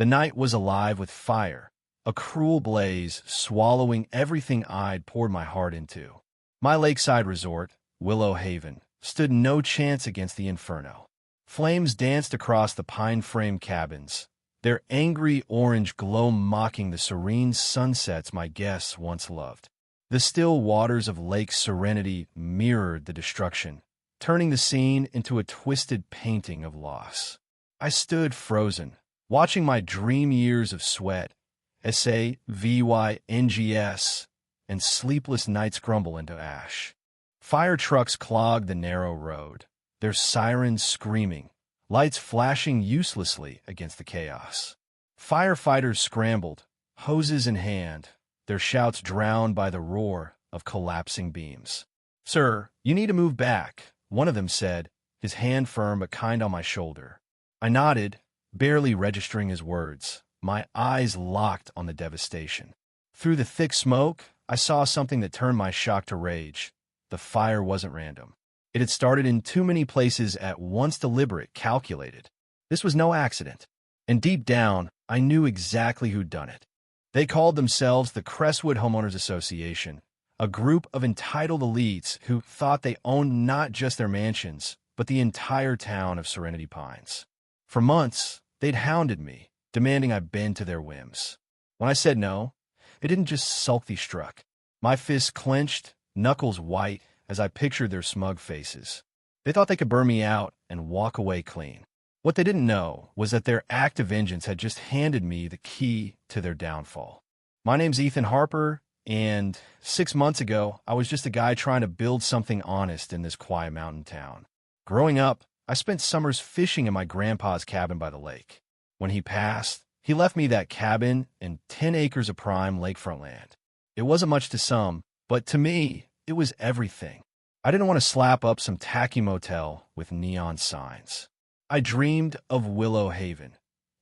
The night was alive with fire, a cruel blaze swallowing everything I'd poured my heart into. My lakeside resort, Willow Haven, stood no chance against the inferno. Flames danced across the pine-frame cabins, their angry orange glow mocking the serene sunsets my guests once loved. The still waters of Lake Serenity mirrored the destruction, turning the scene into a twisted painting of loss. I stood frozen, watching my dream years of sweat, SAVYNGS, and sleepless nights crumble into ash. Fire trucks clogged the narrow road, their sirens screaming, lights flashing uselessly against the chaos. Firefighters scrambled, hoses in hand, their shouts drowned by the roar of collapsing beams. "Sir, you need to move back," one of them said, his hand firm but kind on my shoulder. I nodded, barely registering his words, my eyes locked on the devastation. Through the thick smoke, I saw something that turned my shock to rage. The fire wasn't random. It had started in too many places at once, deliberate, calculated. This was no accident. And deep down, I knew exactly who'd done it. They called themselves the Crestwood Homeowners Association, a group of entitled elites who thought they owned not just their mansions, but the entire town of Serenity Pines. For months, they'd hounded me, demanding I bend to their whims. When I said no, it didn't just sulk they struck. My fists clenched, knuckles white, as I pictured their smug faces. They thought they could burn me out and walk away clean. What they didn't know was that their act of vengeance had just handed me the key to their downfall. My name's Ethan Harper, and 6 months ago, I was just a guy trying to build something honest in this quiet mountain town. Growing up, I spent summers fishing in my grandpa's cabin by the lake. When he passed, he left me that cabin and 10 acres of prime lakefront land. It wasn't much to some, but to me, it was everything. I didn't want to slap up some tacky motel with neon signs. I dreamed of Willow Haven,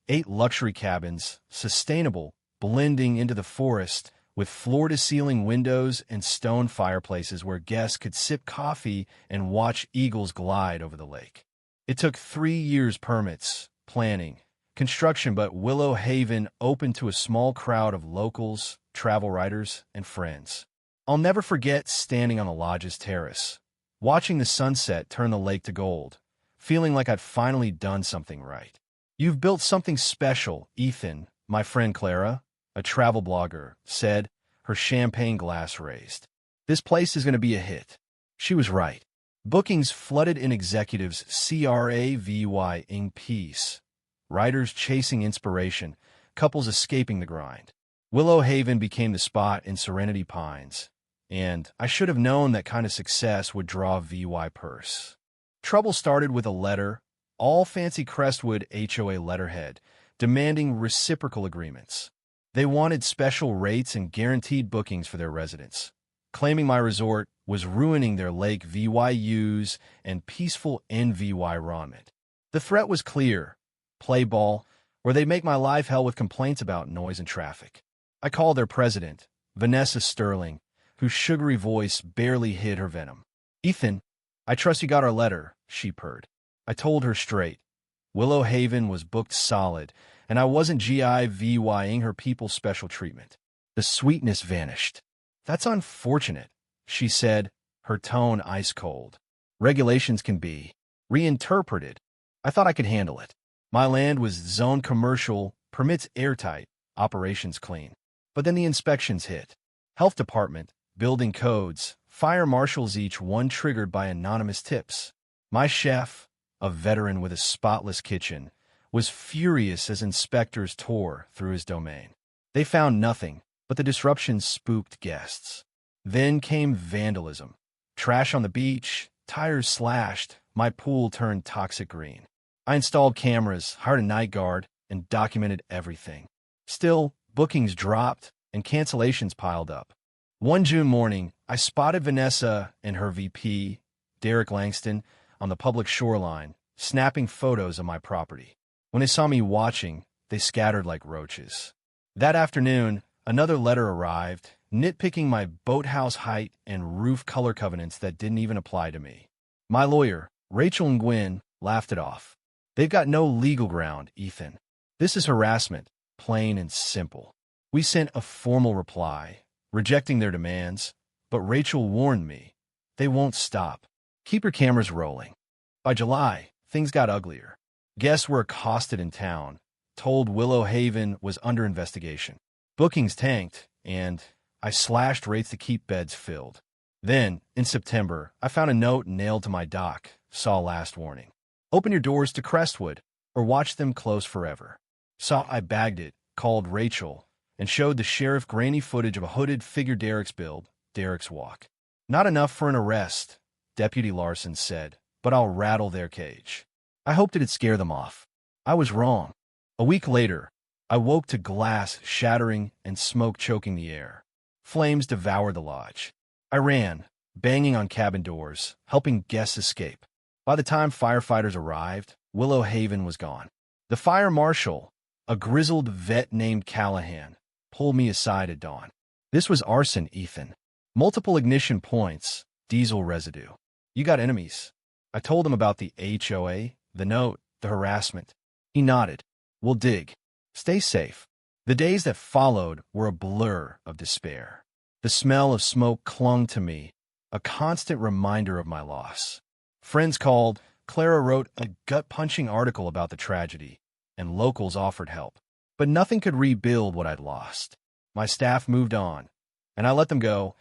8 luxury cabins, sustainable, blending into the forest, with floor-to-ceiling windows and stone fireplaces where guests could sip coffee and watch eagles glide over the lake. It took 3 years, permits, planning, construction, but Willow Haven opened to a small crowd of locals, travel writers, and friends. I'll never forget standing on the lodge's terrace, watching the sunset turn the lake to gold, feeling like I'd finally done something right. "You've built something special, Ethan," my friend Clara, a travel blogger, said, her champagne glass raised. "This place is going to be a hit." She was right. Bookings flooded in, executives craving peace, writers chasing inspiration, couples escaping the grind. Willow Haven became the spot in Serenity Pines, and I should have known that kind of success would draw a VY purse. Trouble started with a letter, all fancy Crestwood HOA letterhead, demanding reciprocal agreements. They wanted special rates and guaranteed bookings for their residents, claiming my resort was ruining their lake VYUs and peaceful environment. The threat was clear: play ball, or they'd make my life hell with complaints about noise and traffic. I called their president, Vanessa Sterling, whose sugary voice barely hid her venom. "Ethan, I trust you got our letter," she purred. I told her straight. Willow Haven was booked solid, and I wasn't GIVYing her people special treatment. The sweetness vanished. "That's unfortunate," she said, her tone ice cold. "Regulations can be reinterpreted." I thought I could handle it. My land was zoned commercial, permits airtight, operations clean. But then the inspections hit. Health department, building codes, fire marshals, each one triggered by anonymous tips. My chef, a veteran with a spotless kitchen, was furious as inspectors tore through his domain. They found nothing, but the disruption spooked guests. Then came vandalism. Trash on the beach, tires slashed, my pool turned toxic green. I installed cameras, hired a night guard, and documented everything. Still, bookings dropped and cancellations piled up. One June morning, I spotted Vanessa and her VP, Derek Langston, on the public shoreline, snapping photos of my property. When they saw me watching, they scattered like roaches. That afternoon, another letter arrived, nitpicking my boathouse height and roof color covenants that didn't even apply to me. My lawyer, Rachel and Gwen, laughed it off. "They've got no legal ground, Ethan. This is harassment, plain and simple. We sent a formal reply, rejecting their demands, but Rachel warned me, they won't stop. Keep your cameras rolling. By July, things got uglier. Guests were accosted in town, told Willow Haven was under investigation. Bookings tanked, and I slashed rates to keep beds filled. Then, in September, I found a note nailed to my dock, saw last warning. Open your doors to Crestwood, or watch them close forever. Saw I bagged it, called Rachel, and showed the sheriff grainy footage of a hooded figure Derek's build, Derek's walk. Not enough for an arrest, Deputy Larson said, but I'll rattle their cage. I hoped it'd scare them off. I was wrong. A week later, I woke to glass shattering and smoke choking the air. Flames devoured the lodge. I ran, banging on cabin doors, helping guests escape. By the time firefighters arrived, Willow Haven was gone. The fire marshal, a grizzled vet named Callahan, pulled me aside at dawn. This was arson, Ethan. Multiple ignition points, diesel residue. You got enemies. I told him about the HOA, the note, the harassment. He nodded. We'll dig. Stay safe. The days that followed were a blur of despair. The smell of smoke clung to me, a constant reminder of my loss. Friends called, Clara wrote a gut-punching article about the tragedy, and locals offered help. But nothing could rebuild what I'd lost. My staff moved on, and I let them go.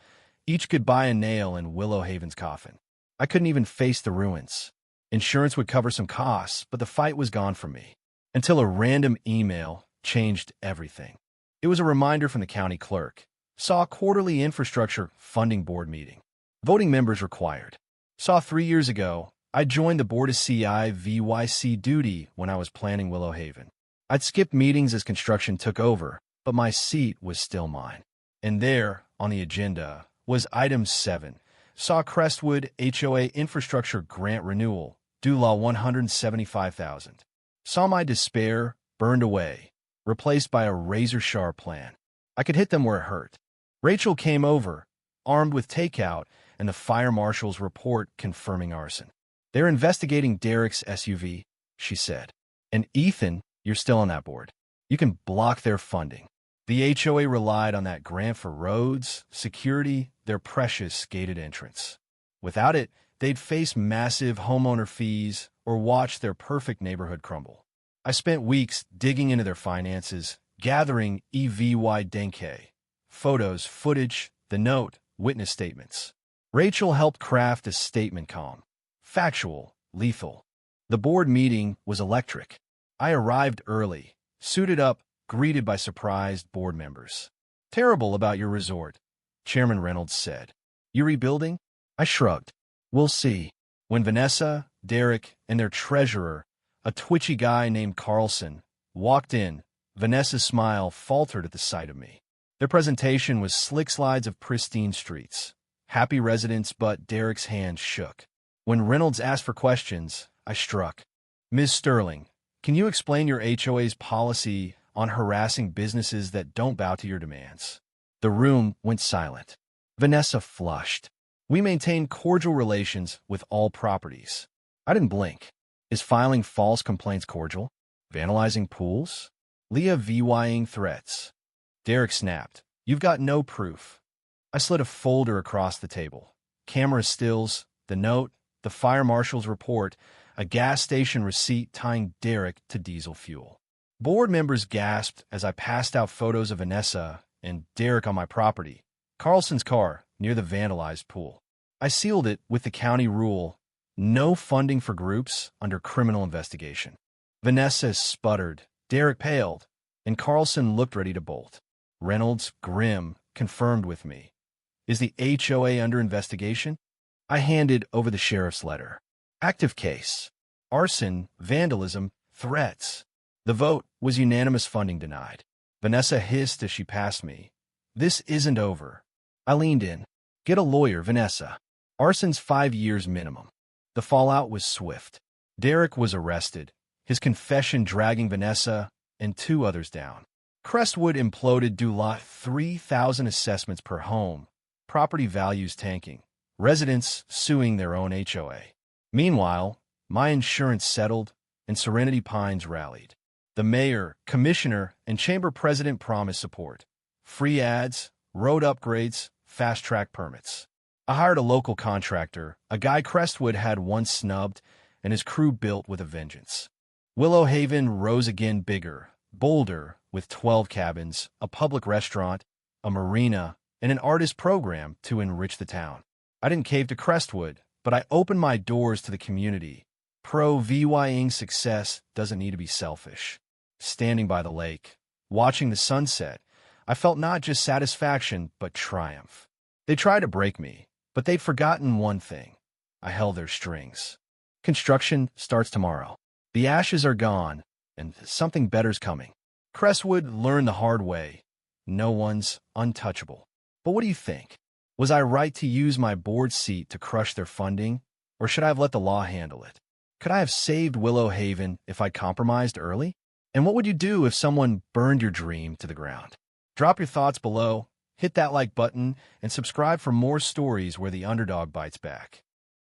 Each could buy a nail in Willow Haven's coffin. I couldn't even face the ruins. Insurance would cover some costs, but the fight was gone from me. Until a random email changed everything. It was a reminder from the county clerk. Saw quarterly infrastructure funding board meeting. Voting members required. Saw 3 years ago, I joined the board of CIVYC duty when I was planning Willow Haven. I'd skipped meetings as construction took over, but my seat was still mine. And there, on the agenda, was item 7. Saw Crestwood HOA infrastructure grant renewal, due law $175,000. Saw my despair burned away, replaced by a razor-sharp plan. I could hit them where it hurt. Rachel came over, armed with takeout, and the fire marshal's report confirming arson. They're investigating Derek's SUV, she said. And Ethan, you're still on that board. You can block their funding. The HOA relied on that grant for roads, security, their precious gated entrance. Without it, they'd face massive homeowner fees or watch their perfect neighborhood crumble. I spent weeks digging into their finances, gathering EVY Denke, photos, footage, the note, witness statements. Rachel helped craft a statement calm, factual, lethal. The board meeting was electric. I arrived early, suited up, greeted by surprised board members. Terrible about your resort, Chairman Reynolds said. You rebuilding? I shrugged. We'll see. When Vanessa, Derek, and their treasurer, a twitchy guy named Carlson, walked in, Vanessa's smile faltered at the sight of me. Their presentation was slick slides of pristine streets. Happy residents, but Derek's hand shook. When Reynolds asked for questions, I struck. Ms. Sterling, can you explain your HOA's policy on harassing businesses that don't bow to your demands? The room went silent. Vanessa flushed. We maintain cordial relations with all properties. I didn't blink. Is filing false complaints cordial? Vandalizing pools? Leah VYing threats. Derek snapped. You've got no proof. I slid a folder across the table. Camera stills, the note, the fire marshal's report, a gas station receipt tying Derek to diesel fuel. Board members gasped as I passed out photos of Vanessa and Derek on my property, Carlson's car near the vandalized pool. I sealed it with the county rule, no funding for groups under criminal investigation. Vanessa sputtered, Derek paled, and Carlson looked ready to bolt. Reynolds, grim, confirmed with me. Is the HOA under investigation? I handed over the sheriff's letter. Active case. Arson, vandalism, threats. The vote was unanimous, funding denied. Vanessa hissed as she passed me. This isn't over. I leaned in. Get a lawyer, Vanessa. Arson's 5 years minimum. The fallout was swift. Derek was arrested, his confession dragging Vanessa and 2 others down. Crestwood imploded due lot 3,000 assessments per home, property values tanking, residents suing their own HOA. Meanwhile, my insurance settled and Serenity Pines rallied. The mayor, commissioner, and chamber president promised support. Free ads, road upgrades, fast-track permits. I hired a local contractor, a guy Crestwood had once snubbed, and his crew built with a vengeance. Willow Haven rose again bigger, bolder, with 12 cabins, a public restaurant, a marina, and an artist program to enrich the town. I didn't cave to Crestwood, but I opened my doors to the community. Pro-VYing success doesn't need to be selfish. Standing by the lake, watching the sunset, I felt not just satisfaction, but triumph. They tried to break me, but they'd forgotten one thing. I held their strings. Construction starts tomorrow. The ashes are gone, and something better's coming. Crestwood learned the hard way. No one's untouchable. But what do you think? Was I right to use my board seat to crush their funding, or should I have let the law handle it? Could I have saved Willow Haven if I'd compromised early? And what would you do if someone burned your dream to the ground? Drop your thoughts below, hit that like button, and subscribe for more stories where the underdog bites back.